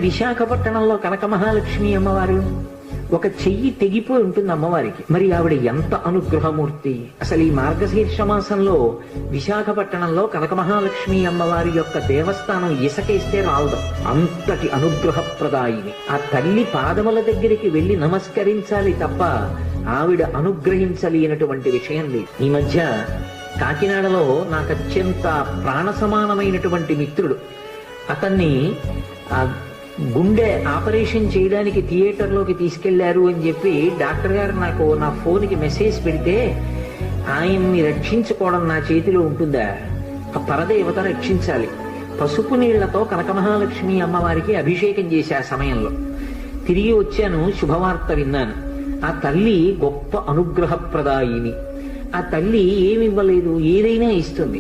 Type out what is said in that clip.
విశాఖపట్నంలో కనక మహాలక్ష్మి అమ్మవారు ఒక చెయ్యి తెగిపోయి ఉంటుంది అమ్మవారికి. మరి ఆవిడ ఎంత అనుగ్రహమూర్తి! అసలు ఈ మార్గశీర్ష మాసంలో విశాఖపట్నంలో కనక మహాలక్ష్మి అమ్మవారి యొక్క దేవస్థానం ఇసకేస్తే రాలదు, అంతటి అనుగ్రహప్రదాయిని. ఆ తల్లి పాదముల దగ్గరికి వెళ్లి నమస్కరించాలి తప్ప ఆవిడ అనుగ్రహించలేనటువంటి విషయం లేదు. ఈ మధ్య కాకినాడలో నాకు అత్యంత ప్రాణ సమానమైనటువంటి మిత్రుడు, అతన్ని గుండె ఆపరేషన్ చేయడానికి థియేటర్లోకి తీసుకెళ్లారు అని చెప్పి డాక్టర్ గారు నాకు నా ఫోన్కి మెసేజ్ పెడితే, ఆయన్ని రక్షించుకోవడం నా చేతిలో ఉంటుందా? ఆ పరదేవత రక్షించాలి. పసుపు నీళ్లతో కనక మహాలక్ష్మి అమ్మవారికి అభిషేకం చేసే ఆ సమయంలో తిరిగి వచ్చాను, శుభవార్త విన్నాను. ఆ తల్లి గొప్ప అనుగ్రహప్రదాయిని. ఆ తల్లి ఏమివ్వలేదు, ఏదైనా ఇస్తుంది.